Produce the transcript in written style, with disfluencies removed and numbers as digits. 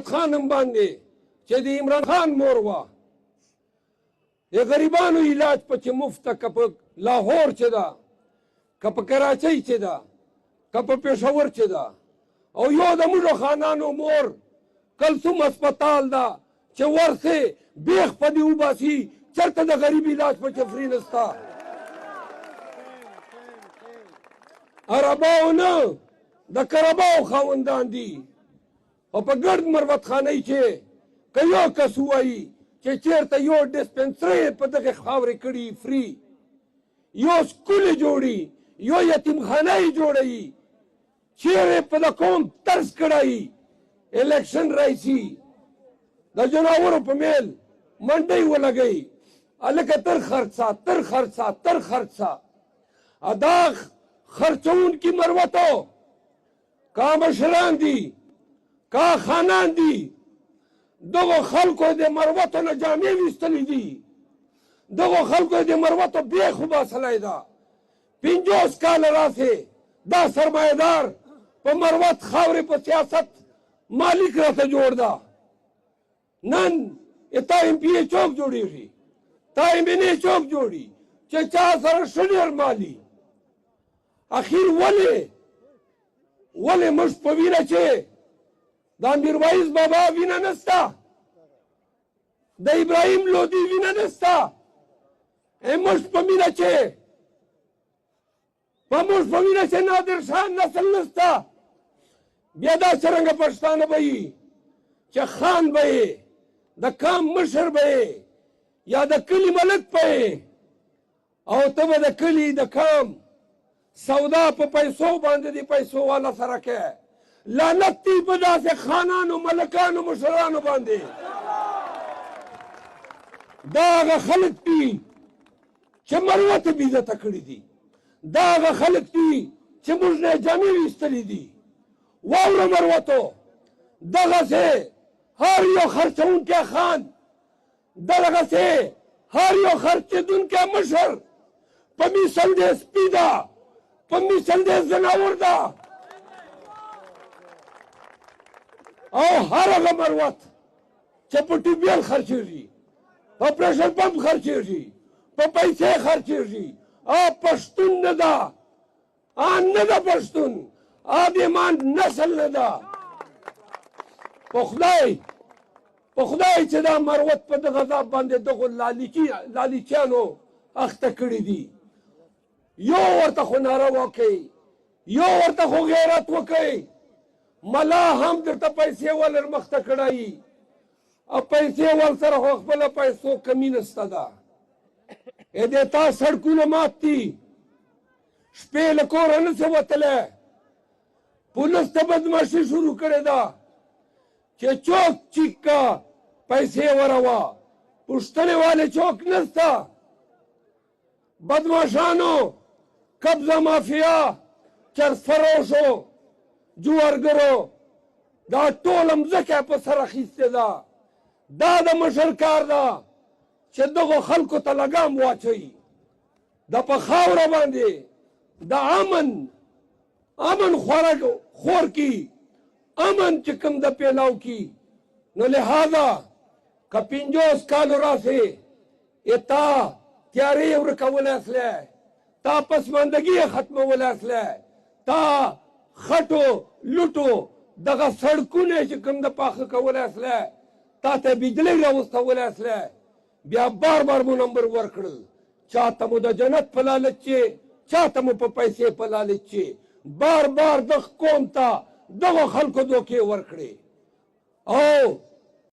خانم باندې چې د عمران خان مور وه د غریبانو علاج په چې مفته که په لاهور چې ده که په کراچۍ چې ده که په پېښور چې ده او یو د موږ خانانو مور کلثوم هسپتال ده چې ورسې بیخ په دې وباسي چېرته د غریب علاج په چې فري نسته عرباو نه د کرباو خاوندان دي او په ګرد مروت خانۍ چې که یو کس ووایي چې چېرته یو ډسپنسرۍ په دغې خاورې کړي فري یو سکول یې جوړي یو یتیمخانه یې جوړوي چیرې په د قوم طرز کړی الیکشن راشي د جناورو په میل منډۍ ولګوي هلکه تر خرڅه تر خرڅه تر خرڅه دا خرڅوونکي مروتو کا مشران دي کا خانان دي دغو خلکو د مروتو نه جامې ویستلې دي دغو خلکو د مروتو بیخ وباسلی ده 50 کاله راسې دا سرمایهدار په مروت خاورې په سیاست مالک راته جوړ ده نن تا ایم پی ای چوک جوړېږي تا ایم این ای چوک جوړي چې چا سره ښه ډېر مالي اخیر ولې موږ په وینه چې د میرویس بابا وینه نسته د ابراهیم لودي وینه نسته موږ په مینه چې نادر شاه نسل نسته بیا دا څرنګه پښتانه به وي چې خان به یې د قام مشر به یې یا د کلي ملک به یې او ته به د کلي د قام سودا په پیسو باندې د پیسو والا سره کوې لعنت دی په داسې خانانو ملکانو مشرانو باندې دا هغه خلک دي چې مروت یې بېعزته کړي دي دا هغه خلک دي چې موږ نه یې جامې ویستلي دي واوره مروتو دغسې هر یو خرڅوونکی خان دغسې هر یو خرڅېدونکی مشر په مثل د سپي ده په مثل د زناور ده او هر هغه مروت چې په ټیوبیل خرڅېږي په پریشر پمپ خرڅېږي په پیسې خرڅېږي پښتون نه ده نه ده پښتون د ایمان نسل نه ده په خدای چې دا مروت په دغه ځاب باندې دغو لالچیانو اخته کړي دي یو ورته خو ناروا کوي یو ورته خو غیرت وکوي ملا هم درته پیسې ولر مخته کړی او پیسې ول سره خو خپله پیسو کمی نسته ده د تا سړکونه مات دي شپې له کوره نسې وتلی پولیس ته بدماشي شروع کړې ده چې چوک چیک کا پیسې وروا پوښتنې والے چوک نسته بدماشانو قبضه مافیا چرس فروشو جوارګرو دا ټوله مځکه په سر اخیستې ده دا د مشر کار ده چې دغو خلکو ته لګام واچوي د په خاوره باندې د امن خور کی امن چې کوم د پیلاو کی نو لہذا که 50 کالو راسې تا تیارې یې ورکولی اصلی تا پسماندګي یې ختمولی اصلی تا خټو لوټو دغه سړکونه چې کوم د پاخه کولی اصلی تا ته بجلۍ راوستولی اصلی بیا بار مو نمبر ورکړل چاته مو د جنت په لالچ چې چاته مو په پیسې په لالچ چې بار دغه قوم ته دغو خلکو دوکې ورکړې او